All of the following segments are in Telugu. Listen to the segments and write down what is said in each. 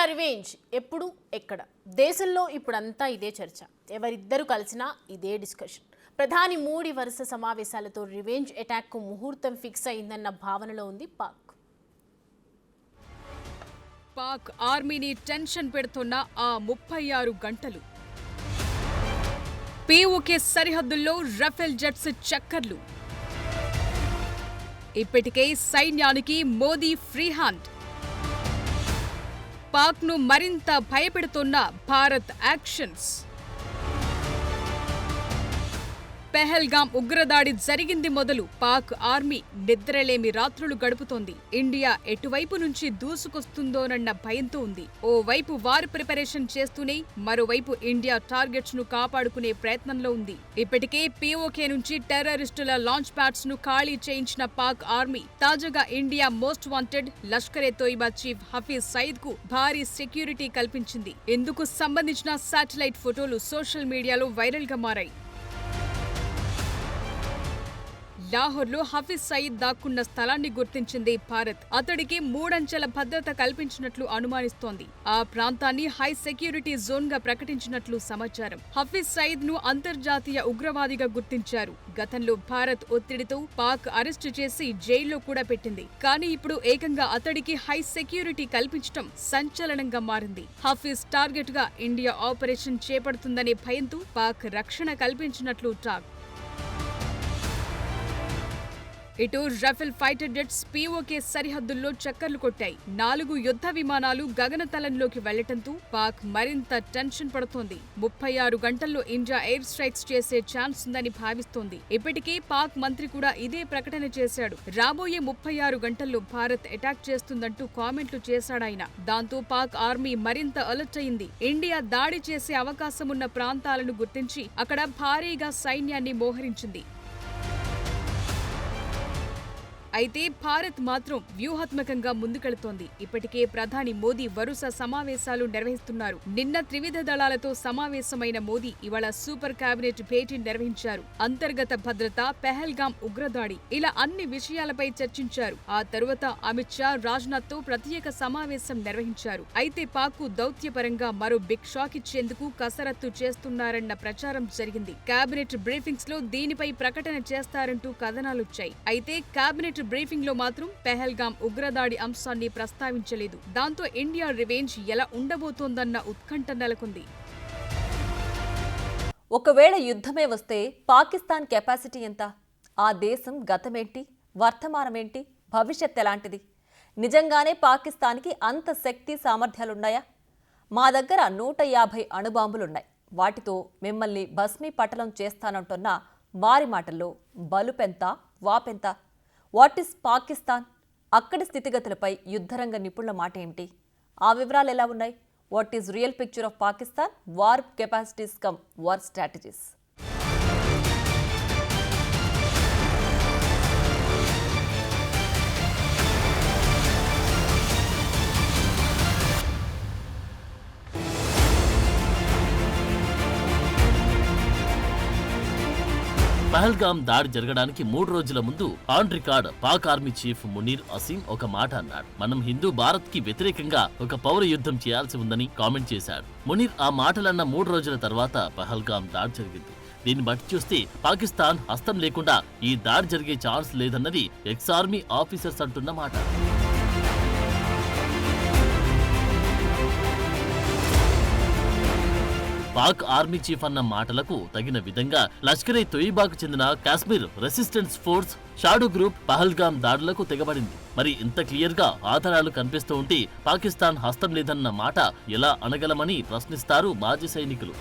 రివెంజ్ ఎప్పుడు ఎక్కడ దేశంలో ఇప్పుడంతా ఇదే చర్చ. ఎవరిద్దరు కలిసినా ఇదే డిస్కషన్. ప్రధాని మోడీ వరుస సమావేశాలతో రివెంజ్ అటాక్ కు ముహూర్తం ఫిక్స్ అయిందన్న భావనలో ఉంది పాక్. పాక్ ఆర్మీని టెన్షన్ పెడుతున్న ఆ 36 గంటలు. పీఓకే సరిహద్దుల్లో రఫేల్ జెట్స్ చక్కర్లు. ఇప్పటికే సైన్యానికి మోదీ ఫ్రీ హ్యాండ్. పాక్ను మరింత భయపెడుతున్న భారత్ యాక్షన్స్. పెహల్గాం ఉగ్రదాడి జరిగింది మొదలు పాక్ ఆర్మీ నిద్రలేమి రాత్రులు గడుపుతోంది. ఇండియా ఎటువైపు నుంచి దూసుకొస్తుందోనన్న భయంతో ఉంది. ఓవైపు వార్ ప్రిపరేషన్ చేస్తూనే మరోవైపు ఇండియా టార్గెట్స్ ను కాపాడుకునే ప్రయత్నంలో ఉంది. ఇప్పటికే పీఓకే నుంచి టెర్రరిస్టుల లాంచ్ ప్యాడ్స్ ను ఖాళీ చేయించిన పాక్ ఆర్మీ తాజాగా India most wanted Lashkar-e Taiba chief Hafiz Saeed కు భారీ సెక్యూరిటీ కల్పించింది. ఇందుకు సంబంధించిన శాటిలైట్ ఫోటోలు సోషల్ మీడియాలో వైరల్ గా మారాయి. లాహోర్లో హఫీజ్ సయీద్ దాక్కున్న స్థలాన్ని గుర్తించింది భారత్. అతడికి 3 అంచెల భద్రత కల్పించినట్లు అనుమానిస్తోంది. ఆ ప్రాంతాన్ని హై సెక్యూరిటీ జోన్ గా ప్రకటించినట్లు సమాచారం. హఫీజ్ సయీద్ ను అంతర్జాతీయ ఉగ్రవాదిగా గుర్తించారు. గతంలో భారత్ ఒత్తిడితో పాక్ అరెస్టు చేసి జైల్లో కూడా పెట్టింది. కానీ ఇప్పుడు ఏకంగా అతడికి హై సెక్యూరిటీ కల్పించడం సంచలనంగా మారింది. హఫీజ్ టార్గెట్ గా ఇండియా ఆపరేషన్ చేపడుతుందనే భయంతో పాక్ రక్షణ కల్పించినట్లు టాక్. ఇటు రఫేల్ ఫైటర్ జెట్స్ పీఓకే సరిహద్దుల్లో చక్కర్లు కొట్టాయి. 4 యుద్ధ విమానాలు గగనతలంలోకి వెళ్లటంతో పాక్ మరింత టెన్షన్ పడుతోంది. 36 గంటల్లో ఇండియా ఎయిర్ స్ట్రైక్స్ చేసే ఛాన్స్ ఉందని భావిస్తోంది. ఇప్పటికే పాక్ మంత్రి కూడా ఇదే ప్రకటన చేశాడు. రాబోయే 36 గంటల్లో భారత్ అటాక్ చేస్తుందంటూ కామెంట్లు చేశాడాయన. దాంతో పాక్ ఆర్మీ మరింత అలర్ట్ అయింది. ఇండియా దాడి చేసే అవకాశమున్న ప్రాంతాలను గుర్తించి అక్కడ భారీగా సైన్యాన్ని మోహరించింది. అయితే భారత్ మాత్రం వ్యూహాత్మకంగా ముందుకెళుతోంది. ఇప్పటికే ప్రధాని మోదీ వరుస సమావేశాలు నిర్వహిస్తున్నారు. నిన్న త్రివిధ దళాలతో సమావేశమైన మోదీ ఇవాళ సూపర్ కేబినెట్ భేటీ నిర్వహించారు. అంతర్గత భద్రత, పెహల్గాం ఉగ్రదాడి ఇలా అన్ని విషయాలపై చర్చించారు. ఆ తరువాత అమిత్ షా, రాజ్నాథ్ తో ప్రత్యేక సమావేశం నిర్వహించారు. అయితే పాక్ కు దౌత్యపరంగా మరో బిగ్ షాక్ ఇచ్చేందుకు కసరత్తు చేస్తున్నారన్న ప్రచారం జరిగింది. కేబినెట్ బ్రీఫింగ్స్ లో దీనిపై ప్రకటన చేస్తారంటూ కథనాలొచ్చాయి. అయితే కేబినెట్ బ్రీఫింగ్ లో మాత్రం పెహల్గాం ఉగ్రదాడి అంశాన్ని ప్రస్తావించలేదు. దాంతో ఇండియా రివెంజ్ ఎలా ఉండబోతోందన్న ఉత్కంఠ నెలకొంది. ఒకవేళ యుద్ధమే వస్తే పాకిస్తాన్ కెపాసిటీ ఎంత? ఆ దేశం గతమేంటి, వర్తమానమేంటి, భవిష్యత్ ఎలాంటిది? నిజంగానే పాకిస్తాన్కి అంత శక్తి సామర్థ్యాలున్నాయా? మా దగ్గర 150 అణుబాంబులున్నాయి, వాటితో మిమ్మల్ని భస్మీపటలం చేస్తానంటున్న వారి మాటల్లో బలుపెంత, వాపెంత? What is Pakistan? అక్కడి స్థితిగతులపై యుద్ధరంగ నిపుణుల మాట ఏమిటి? ఆ వివరాలు ఎలా ఉన్నాయి? What is real picture of Pakistan? War capacities come war strategies. Pahalgam దాడి జరగడానికి 3 రోజుల ముందు on record Pak army chief Munir Asim ఒక మాట అన్నాడు. మనం హిందూ భారత్ కి వ్యతిరేకంగా ఒక పౌర యుద్ధం చేయాల్సి ఉందని కామెంట్ చేశాడు. మునీర్ ఆ మాటలన్న 3 రోజుల తర్వాత పహల్గాం దాడి జరిగింది. దీన్ని బట్టి చూస్తే పాకిస్తాన్ హస్తం లేకుండా ఈ దాడి జరిగే ఛాన్స్ లేదన్నది ఎక్స్ ఆర్మీ ఆఫీసర్స్ అంటున్న మాట. పాక్ ఆర్మీ చీఫ్ అన్న మాటలకు తగిన విధంగా లష్కరే తోయిబాకు చెందిన Kashmir resistance force shadow group Pahalgam దాడులకు తెగబడింది. మరి ఇంత క్లియర్ గా ఆధారాలు కనిపిస్తూ ఉంటే పాకిస్తాన్ హస్తం లేదన్న మాట ఎలా అనగలమని ప్రశ్నిస్తారు మాజీ సైనికులు.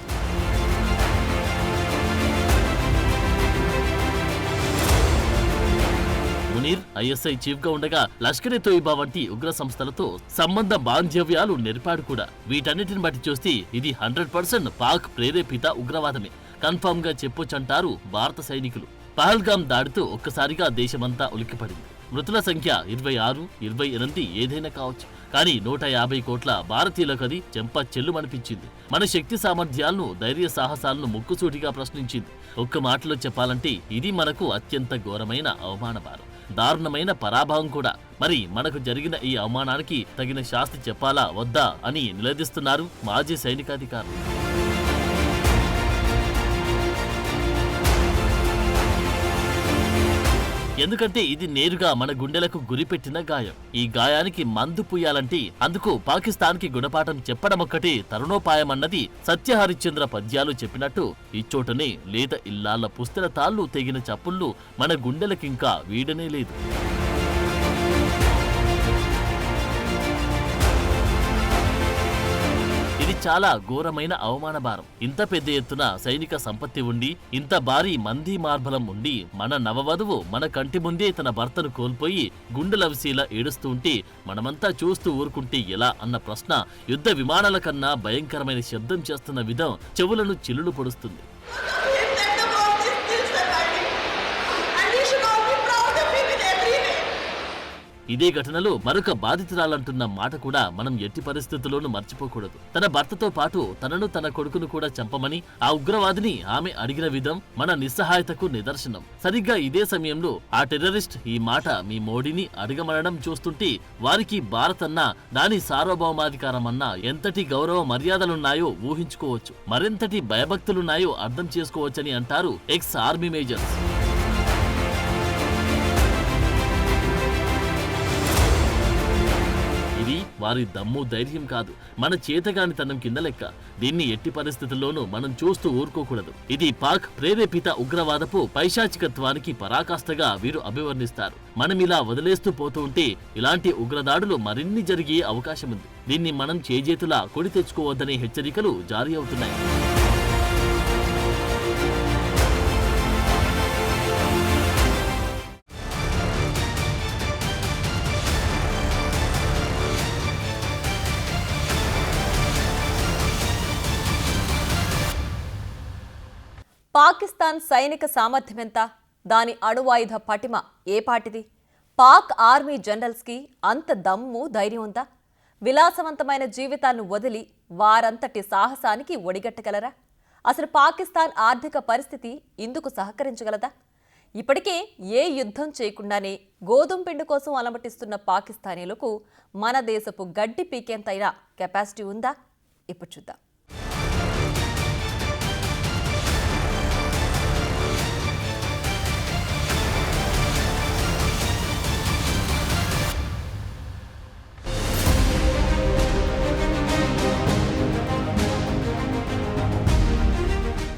మునీర్ ఐఎస్ఐ చీఫ్ గా ఉండగా లష్కరే తోయిబా వంటి ఉగ్ర సంస్థలతో సంబంధ బాంధవ్యాలు నెరిపాడు కూడా. వీటన్నిటిని బట్టి చూస్తే ఇది 100% పాక్ ప్రేరేపిత ఉగ్రవాదమే కన్ఫర్మ్ గా చెప్పొచ్చంటారు భారత సైనికులు. పహల్గాం దాడితో ఒక్కసారిగా దేశమంతా ఉలిక్కిపడింది. మృతుల సంఖ్య 26, 28 ఏదైనా కావచ్చు. కానీ 150 కోట్ల భారతీయులకు అది చెంప చెల్లుమనిపించింది. మన శక్తి సామర్థ్యాలను, ధైర్య సాహసాలను ముక్కుసూటిగా ప్రశ్నించింది. ఒక్క మాటలో చెప్పాలంటే ఇది మనకు అత్యంత ఘోరమైన అవమాన భారం. దారుణమైన పరాభవం కూడా. మరి మనకు జరిగిన ఈ అవమానానికి తగిన శాస్తి చెప్పాలా వద్దా అని నిలదీస్తున్నారు మాజీ సైనికాధికారులు. ఎందుకంటే ఇది నేరుగా మన గుండెలకు గురిపెట్టిన గాయం. ఈ గాయానికి మందు పూయాలంటే అందుకు పాకిస్తాన్కి గుణపాఠం చెప్పడమొక్కటే తరుణోపాయమన్నది సత్యహరిశ్చంద్ర పద్యాలు చెప్పినట్టు ఇచ్చోటనే లేత ఇల్లాళ్ల పుస్తల తాళ్లు తెగిన చప్పుళ్ళు మన గుండెలకింకా వీడనే లేదు. ఇది చాలా ఘోరమైన అవమాన భారం. ఇంత పెద్ద ఎత్తున సైనిక సంపత్తి ఉండి, ఇంత భారీ మంది మార్బలం ఉండి, మన నవవధువు మన కంటి ముందే తన భర్తను కోల్పోయి గుండెలవిసీలా ఏడుస్తూ ఉంటే మనమంతా చూస్తూ ఊరుకుంటే ఎలా అన్న ప్రశ్న యుద్ధ విమానాల కన్నా భయంకరమైన శబ్దం చేస్తున్న విధం చెవులను చిల్లులు పొడుస్తుంది. ఇదే ఘటనలో మరొక బాధితురాలంటున్న మాట కూడా మనం ఎట్టి పరిస్థితుల్లోనూ మర్చిపోకూడదు. తన భర్తతో పాటు తనను తన కొడుకును కూడా చంపమని ఆ ఉగ్రవాదిని ఆమె అడిగిన విధం మన నిస్సహాయతకు నిదర్శనం. సరిగ్గా ఇదే సమయంలో ఆ టెర్రరిస్ట్ ఈ మాట మీ మోడీని అడగమనడం చూస్తుంటే వారికి భారత్ అన్నా దాని సార్వభౌమాధికారం అన్నా ఎంతటి గౌరవ మర్యాదలున్నాయో ఊహించుకోవచ్చు, మరెంతటి భయభక్తులున్నాయో అర్థం చేసుకోవచ్చని అంటారు ఎక్స్ ఆర్మీ మేజర్స్. ఇది వారి దమ్ము ధైర్యం కాదు, మన చేతగానితనం కింద లెక్క. దీన్ని ఎట్టి పరిస్థితుల్లోనూ మనం చూస్తూ ఊరుకోకూడదు. ఇది పాక్ ప్రేరేపిత ఉగ్రవాదపు పైశాచికత్వానికి పరాకాష్ఠగా వీరు అభివర్ణిస్తారు. మనం ఇలా వదిలేస్తూ పోతూ ఉంటే ఇలాంటి ఉగ్రదాడులు మరిన్ని జరిగే అవకాశం ఉంది. దీన్ని మనం చేజేతులా కొడి తెచ్చుకోవద్దనే హెచ్చరికలు జారీ అవుతున్నాయి. పాకిస్తాన్ సైనిక సామర్థ్యం ఎంత? దాని అణువాయుధ పటిమ ఏ పాటిది? పాక్ ఆర్మీ జనరల్స్కి అంత దమ్ము ధైర్యం ఉందా? విలాసవంతమైన జీవితాలను వదిలి వారంతటి సాహసానికి ఒడిగట్టగలరా? అసలు పాకిస్తాన్ ఆర్థిక పరిస్థితి ఇందుకు సహకరించగలదా? ఇప్పటికే ఏ యుద్ధం చేయకుండానే గోధుమ పిండి కోసం అలమటిస్తున్న పాకిస్తానీలకు మన దేశపు గడ్డి పీకేంతైనా కెపాసిటీ ఉందా? ఇప్పుడు చూద్దాం.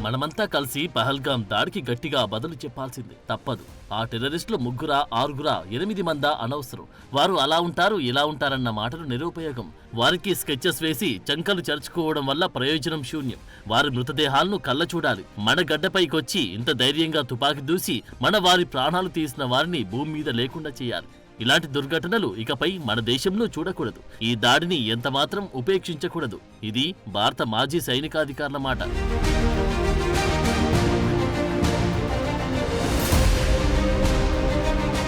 మనమంతా కలిసి పహల్గాం దాడికి గట్టిగా బదులు చెప్పాల్సిందే, తప్పదు. ఆ టెర్రరిస్టులు 3, 6, 8 మందా అనవసరం. వారు అలా ఉంటారు ఇలా ఉంటారన్న మాటలు నిరుపయోగం. వారికి స్కెచెస్ వేసి చంకలు చరుచుకోవడం వల్ల ప్రయోజనం శూన్యం. వారి మృతదేహాలను కళ్ళ చూడాలి. మన గడ్డపైకొచ్చి ఇంత ధైర్యంగా తుపాకీ దూసి మన వారి ప్రాణాలు తీసిన వారిని భూమి మీద లేకుండా చేయాలి. ఇలాంటి దుర్ఘటనలు ఇకపై మన దేశంలో చూడకూడదు. ఈ దాడిని ఎంతమాత్రం ఉపేక్షించకూడదు. ఇది భారత మాజీ సైనికాధికారుల మాట.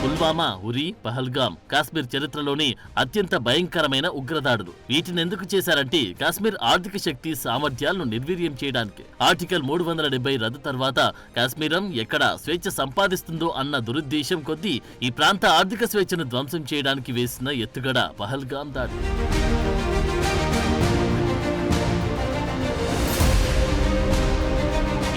పుల్వామా, ఉరి, పహల్గాం కాశ్మీర్ చరిత్రలోని అత్యంత భయంకరమైన ఉగ్రదాడులు. వీటినెందుకు చేశారంటే కాశ్మీర్ ఆర్థిక శక్తి సామర్థ్యాలను నిర్వీర్యం చేయడానికి. ఆర్టికల్ 370 రద్దు తర్వాత కాశ్మీరం ఎక్కడ స్వేచ్ఛ సంపాదిస్తుందో అన్న దురుద్దేశం కొద్దీ ఈ ప్రాంత ఆర్థిక స్వేచ్ఛను ధ్వంసం చేయడానికి వేసిన ఎత్తుగడ పహల్గాం దాడి.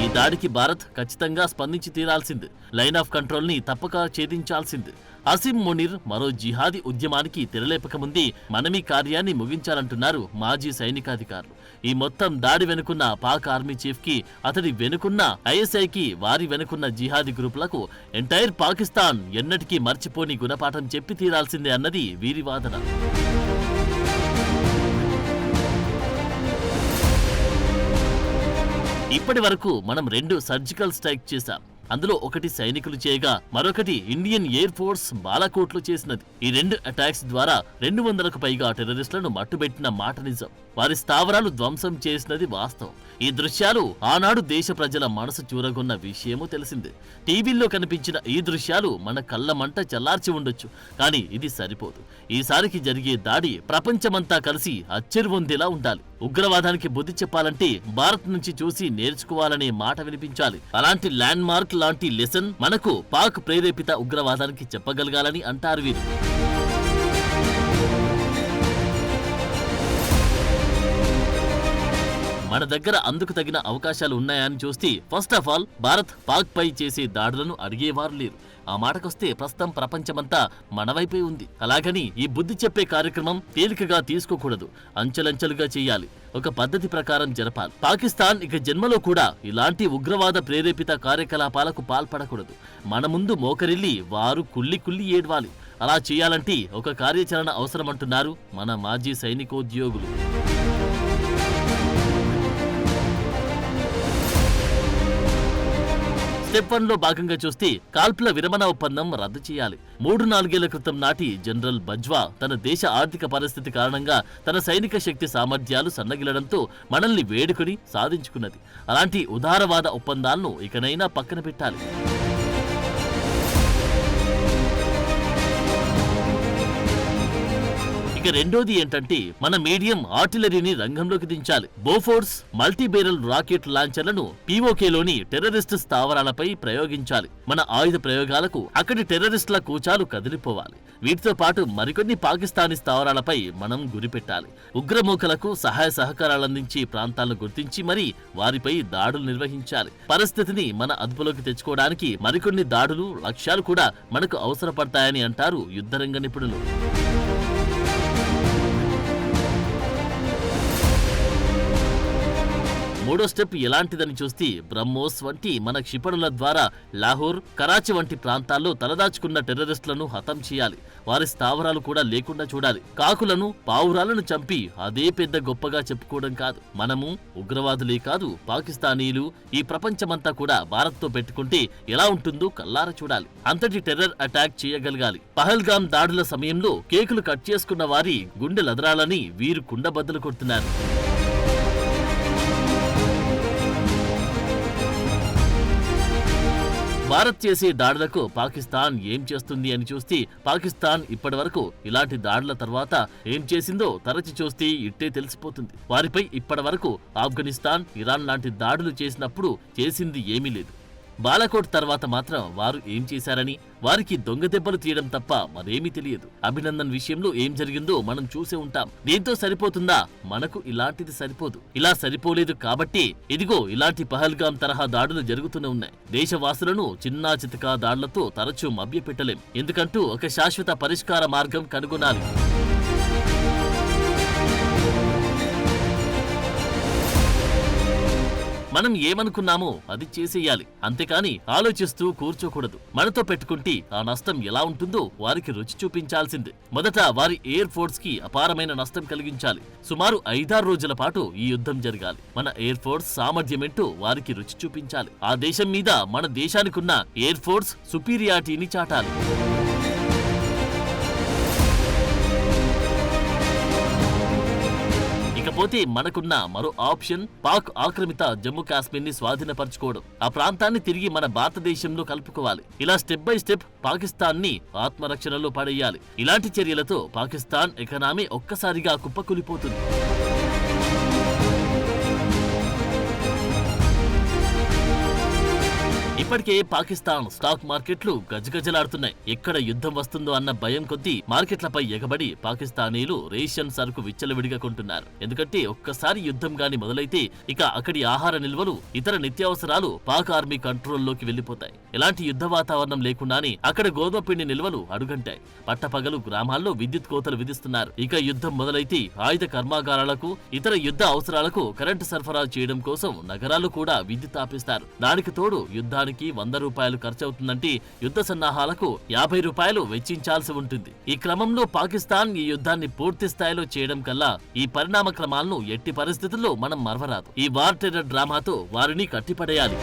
ఈ దాడికి భారత్ ఖచ్చితంగా స్పందించి తీరాల్సింది. లైన్ ఆఫ్ కంట్రోల్ ని తప్పక ఛేదించాల్సింది. అసీం మునీర్ మరో జిహాదీ ఉద్యమానికి తెరలేపకముందే మనమీ కార్యాన్ని ముగించాలంటున్నారు మాజీ సైనికాధికారులు. ఈ మొత్తం దాడి వెనుకున్న పాక్ ఆర్మీ చీఫ్ కి, అతడి వెనుకున్న ఐఎస్ఐకి, వారి వెనుకున్న జిహాదీ గ్రూపులకు ఎంటైర్ పాకిస్తాన్ ఎన్నటికీ మర్చిపోని గుణపాఠం చెప్పి తీరాల్సిందే అన్నది వీరి వాదన. ఇప్పటి వరకు మనం 2 సర్జికల్ స్ట్రైక్ చేశాం. అందులో ఒకటి సైనికులు చేయగా మరొకటి ఇండియన్ ఎయిర్ ఫోర్స్ బాలాకోట్లో చేసినది. ఈ 2 అటాక్స్ ద్వారా 200కు పైగా టెర్రరిస్టులను మట్టుబెట్టిన మాట నిజం. వారి స్థావరాలు ధ్వంసం చేసినది వాస్తవం. ఈ దృశ్యాలు ఆనాడు దేశ ప్రజల మనసు చూరగొన్న విషయమూ తెలిసిందే. టీవీల్లో కనిపించిన ఈ దృశ్యాలు మన కళ్ళ మంట చల్లార్చి ఉండొచ్చు, కానీ ఇది సరిపోదు. ఈసారికి జరిగే దాడి ప్రపంచమంతా కలిసి అచ్చెరువొందేలా ఉండాలి. ఉగ్రవాదానికి బుద్ధి చెప్పాలంటే భారత్ నుంచి చూసి నేర్చుకోవాలనే మాట వినిపించాలి. అలాంటి ల్యాండ్ మార్క్ లాంటి లెసన్ మనకు పాక్ ప్రేరేపిత ఉగ్రవాదానికి చెప్పగలగాలని అంటారు వీరు. మన దగ్గర అందుకు తగిన అవకాశాలు ఉన్నాయని చూస్తే first of all Bharat Pak పై చేసే దాడులను అడిగేవారు లేరు. ఆ మాటకొస్తే ప్రస్తుతం ప్రపంచమంతా మన వైపే ఉంది. అలాగని ఈ బుద్ధి చెప్పే కార్యక్రమం తేలికగా తీసుకోకూడదు. అంచెలంచెలుగా చేయాలి. ఒక పద్ధతి ప్రకారం జరపాలి. పాకిస్తాన్ ఇక జన్మలో కూడా ఇలాంటి ఉగ్రవాద ప్రేరేపిత కార్యకలాపాలకు పాల్పడకూడదు. మన ముందు మోకరిల్లి వారు కుళ్ళి కుళ్ళి ఏడ్వాలి. అలా చేయాలంటే ఒక కార్యాచరణ అవసరమంటున్నారు మన మాజీ సైనికోద్యోగులు. స్టెప్ 1 లో భాగంగా చూస్తే కాల్పుల విరమణ ఒప్పందం రద్దు చేయాలి. 3-4 క్రితం నాటి జనరల్ బజ్వా తన దేశ ఆర్థిక పరిస్థితి కారణంగా తన సైనిక శక్తి సామర్థ్యాలు సన్నగిలడంతో మనల్ని వేడుకొని సాధించుకున్నది. అలాంటి ఉదారవాద ఒప్పందాలను ఇకనైనా పక్కన పెట్టాలి. ఇక రెండోది ఏంటంటే మన మీడియం ఆర్టిలరీని రంగంలోకి దించాలి. బోఫోర్స్ మల్టీబేరల్ రాకెట్ లాంచర్లను పీఓకేలోని టెర్రరిస్టు స్థావరాలపై ప్రయోగించాలి. మన ఆయుధ ప్రయోగాలకు అక్కడి టెర్రరిస్టుల కూచాలు కదిలిపోవాలి. వీటితో పాటు మరికొన్ని పాకిస్తానీ స్థావరాలపై మనం గురిపెట్టాలి. ఉగ్రమూకలకు సహాయ సహకారాలందించి ప్రాంతాలను గుర్తించి మరీ వారిపై దాడులు నిర్వహించాలి. పరిస్థితిని మన అదుపులోకి తెచ్చుకోవడానికి మరికొన్ని దాడులు లక్ష్యాలు కూడా మనకు అవసరపడతాయని అంటారు యుద్ధరంగ నిపుణులు. మూడో స్టెప్ ఎలాంటిదని చూస్తే బ్రహ్మోస్ వంటి మన క్షిపణుల ద్వారా లాహోర్, కరాచీ వంటి ప్రాంతాల్లో తలదాచుకున్న టెర్రరిస్టులను హతం చేయాలి. వారి స్థావరాలు కూడా లేకుండా చూడాలి. కాకులను, పావురాలను చంపి అదే పెద్ద గొప్పగా చెప్పుకోవడం కాదు. మనము ఉగ్రవాదులే కాదు, పాకిస్తానీలు, ఈ ప్రపంచమంతా కూడా భారత్తో పెట్టుకుంటే ఎలా ఉంటుందో కల్లారా చూడాలి. అంతటి టెర్రర్ అటాక్ చేయగలగాలి. పహల్గామ్ దాడుల సమయంలో కేకులు కట్ చేసుకున్న వారి గుండెలదరాలని వీరు కుండబద్దలు కొడుతున్నారు. భారత్ చేసే దాడులకు పాకిస్తాన్ ఏం చేస్తుంది అని చూస్తే పాకిస్తాన్ ఇప్పటివరకు ఇలాంటి దాడుల తర్వాత ఏం చేసిందో తరచి చూస్తే ఇట్టే తెలిసిపోతుంది. వారిపై ఇప్పటివరకు ఆఫ్ఘనిస్తాన్, ఇరాన్ లాంటి దాడులు చేసినప్పుడు చేసింది ఏమీ లేదు. బాలాకోట్ తర్వాత మాత్రం వారు ఏం చేశారని, వారికి దొంగ దెబ్బలు తీయడం తప్ప మరేమీ తెలియదు. అభినందన్ విషయంలో ఏం జరిగిందో మనం చూసే ఉంటాం. దీంతో సరిపోతుందా? మనకు ఇలాంటిది సరిపోదు. ఇలా సరిపోలేదు కాబట్టి ఇదిగో ఇలాంటి పహల్గామ్ తరహా దాడులు జరుగుతూనే ఉన్నాయి. దేశవాసులను చిన్నా చితకా దాడులతో తరచూ మభ్యపెట్టలేం. ఎందుకంటూ ఒక శాశ్వత పరిష్కార మార్గం కనుగొనాలి. మనం ఏమనుకున్నామో అది చేసేయాలి. అంతేకాని ఆలోచిస్తూ కూర్చోకూడదు. మనతో పెట్టుకుంటే ఆ నష్టం ఎలా ఉంటుందో వారికి రుచి చూపించాల్సిందే. మొదట వారి ఎయిర్ ఫోర్స్ కి అపారమైన నష్టం కలిగించాలి. సుమారు 5-6 రోజుల పాటు ఈ యుద్ధం జరగాలి. మన ఎయిర్ ఫోర్స్ సామర్థ్యమేంటో వారికి రుచి చూపించాలి. ఆ దేశం మీద మన దేశానికున్న ఎయిర్ ఫోర్స్ సుపీరియారిటీని చాటాలి. ఇకపోతే మనకున్న మరో ఆప్షన్ పాక్ ఆక్రమిత జమ్మూ కాశ్మీర్ ని స్వాధీనపరచుకోవడం. ఆ ప్రాంతాన్ని తిరిగి మన భారతదేశంలో కలుపుకోవాలి. ఇలా స్టెప్ బై స్టెప్ పాకిస్తాన్ ని ఆత్మరక్షణలో పడేయాలి. ఇలాంటి చర్యలతో పాకిస్తాన్ ఎకనామీ ఒక్కసారిగా కుప్పకూలిపోతుంది. ఇప్పటికే పాకిస్తాన్ స్టాక్ మార్కెట్లు గజగజలాడుతున్నాయి. ఎక్కడ యుద్ధం వస్తుందో అన్న భయం కొద్దీ మార్కెట్లపై ఎగబడి పాకిస్తానీలు రేషన్ సరుకు విచ్చలవిడిగా కొంటున్నారు. ఎందుకంటే ఒక్కసారి యుద్ధం గాని మొదలైతే ఇక అక్కడి ఆహార నిల్వలు, ఇతర నిత్యావసరాలు పాక్ ఆర్మీ కంట్రోల్లోకి వెళ్లిపోతాయి. ఎలాంటి యుద్ధ వాతావరణం లేకుండానే అక్కడ గోధుమ పిండి నిల్వలు అడుగంటాయి. పట్టపగలు గ్రామాల్లో విద్యుత్ కోతలు విధిస్తున్నారు. ఇక యుద్ధం మొదలైతే ఆయుధ కర్మాగారాలకు, ఇతర యుద్ధ అవసరాలకు కరెంటు సరఫరా చేయడం కోసం నగరాలు కూడా విద్యుత్ ఆపిస్తారు. దానికి తోడు యుద్ధానికి 100 రూపాయలు ఖర్చవుతుందంటే యుద్ధ సన్నాహాలకు 50 రూపాయలు వెచ్చించాల్సి ఉంటుంది. ఈ క్రమంలో పాకిస్తాన్ ఈ యుద్ధాన్ని పూర్తి స్థాయిలో చేయడం కల్లా ఈ పరిణామ క్రమాలను ఎట్టి పరిస్థితుల్లో మనం మరవరాదు. ఈ వార్ టెర్రర్ డ్రామాతో వారిని కట్టిపడేయాలి.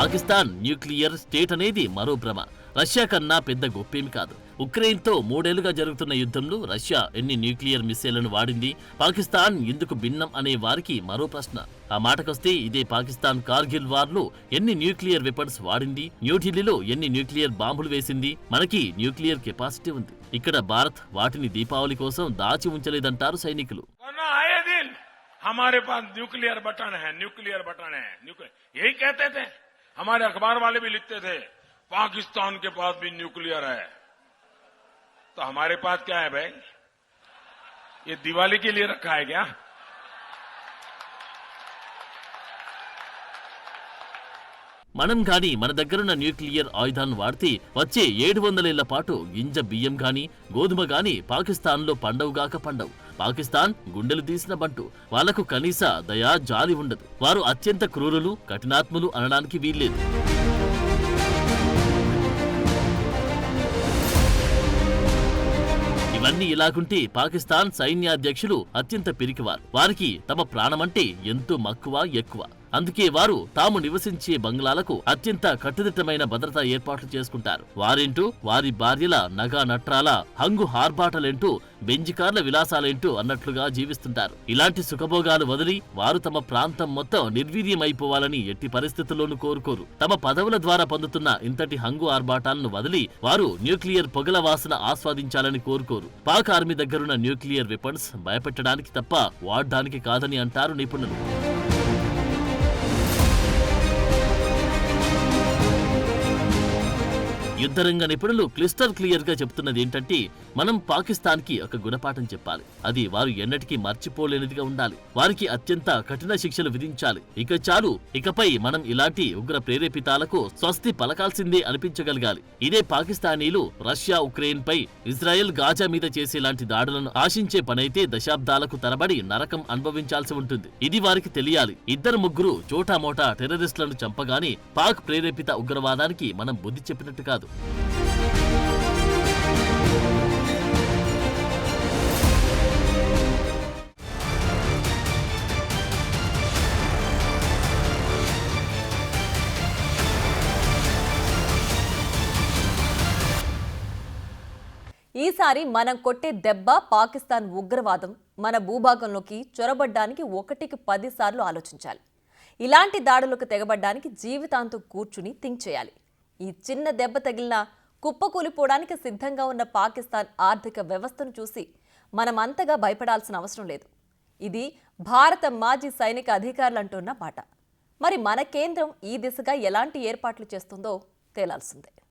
పాకిస్తాన్ న్యూక్లియర్ స్టేట్ అనేది మరో భ్రమ. రష్యా కన్నా పెద్ద గొప్పేమి కాదు. ఉక్రెయిన్తో 3 ఏళ్లుగా జరుగుతున్న యుద్ధంలో రష్యా ఎన్ని న్యూక్లియర్ మిస్సైళ్లను వాడింది, పాకిస్తాన్ ఎందుకు భిన్నం అనే వారికి మరో ప్రశ్న. ఆ మాటకొస్తే ఇదే పాకిస్తాన్ కార్గిల్ వార్లో ఎన్ని న్యూక్లియర్ వెపన్స్ వాడింది, న్యూఢిల్లీలో ఎన్ని న్యూక్లియర్ బాంబులు వేసింది, మనకి న్యూక్లియర్ కెపాసిటీ ఉంది. ఇక్కడ భారత్ వాటిని దీపావళి కోసం దాచి ఉంచలేదంటారు సైనికులు. हमारे पास न्यूक्लियर बटन है, यही कहते थे. हमारे अखबार वाले भी लिखते थे पाकिस्तान के पास भी न्यूक्लियर है. तो हमारे पास क्या है भाई? ये दिवाली के लिए रखा है क्या? మనం గాని మన దగ్గరున్న న్యూక్లియర్ ఆయుధాన్ని వాడితే వచ్చే 700 ఏళ్ల పాటు గింజ బియ్యం గాని గోధుమ గాని పాకిస్తాన్లో పండవుగాక పండవు. పాకిస్తాన్ గుండెలు తీసిన బంటు. వాళ్లకు కనీస దయా జాలి ఉండదు. వారు అత్యంత క్రూరులు, కఠినాత్ములు అనడానికి వీల్లేదు. ఇవన్నీ ఇలాగుంటే పాకిస్తాన్ సైన్యాధ్యక్షులు అత్యంత పిరికివారు. వారికి తమ ప్రాణమంటే ఎంతో మక్కువ, ఎక్కువ. అందుకే వారు తాము నివసించే బంగ్లాలకు అత్యంత కట్టుదిట్టమైన భద్రతా ఏర్పాట్లు చేసుకుంటారు. వారేంటూ వారి భార్యల నగా నట్రాల హంగు హార్బాటలేంటూ బెంజికార్ల విలాసాలేంటూ అన్నట్లుగా జీవిస్తుంటారు. ఇలాంటి సుఖభోగాలు వదిలి వారు తమ ప్రాంతం మొత్తం నిర్వీర్యమైపోవాలని ఎట్టి పరిస్థితుల్లోనూ కోరుకోరు. తమ పదవుల ద్వారా పొందుతున్న ఇంతటి హంగు ఆర్భాటాలను వదిలి వారు న్యూక్లియర్ పొగల వాసన ఆస్వాదించాలని కోరుకోరు. పాక్ ఆర్మీ దగ్గరున్న న్యూక్లియర్ వెపన్స్ భయపెట్టడానికి తప్ప వాడడానికి కాదని అంటారు నిపుణులు. యుద్ధరంగ నిపుణులు క్లిస్టర్ క్లియర్ గా చెప్తున్నది ఏంటంటే, మనం పాకిస్తాన్ కి ఒక గుణపాఠం చెప్పాలి. అది వారు ఎన్నటికీ మర్చిపోలేనిదిగా ఉండాలి. వారికి అత్యంత కఠిన శిక్షలు విధించాలి. ఇక చాలు, ఇకపై మనం ఇలాంటి ఉగ్ర ప్రేరేపితాలకు స్వస్తి పలకాల్సిందే అనిపించగలగాలి. ఇదే పాకిస్తానీలు రష్యా ఉక్రెయిన్ పై ఇజ్రాయెల్ గాజా మీద చేసేలాంటి దాడులను ఆశించే పనైతే దశాబ్దాలకు తరబడి నరకం అనుభవించాల్సి ఉంటుంది. ఇది వారికి తెలియాలి. 2-3 చోటామోటా టెర్రరిస్టులను చంపగానే పాక్ ప్రేరేపిత ఉగ్రవాదానికి మనం బుద్ధి చెప్పినట్టు కాదు. ఈసారి మనం కొట్టే దెబ్బ పాకిస్తాన్ ఉగ్రవాదం మన భూభాగంలోకి చొరబడ్డానికి 1కి 10 సార్లు ఆలోచించాలి. ఇలాంటి దాడులకు తెగబడ్డానికి జీవితాంతం కూర్చుని థింక్ చేయాలి. ఈ చిన్న దెబ్బ తగిలినా కుప్పకూలిపోవడానికి సిద్ధంగా ఉన్న పాకిస్తాన్ ఆర్థిక వ్యవస్థను చూసి మనం అంతగా భయపడాల్సిన అవసరం లేదు. ఇది భారత మాజీ సైనిక అధికారులు అంటున్న మాట. మరి మన కేంద్రం ఈ దిశగా ఎలాంటి ఏర్పాట్లు చేస్తుందో తేలాల్సిందే.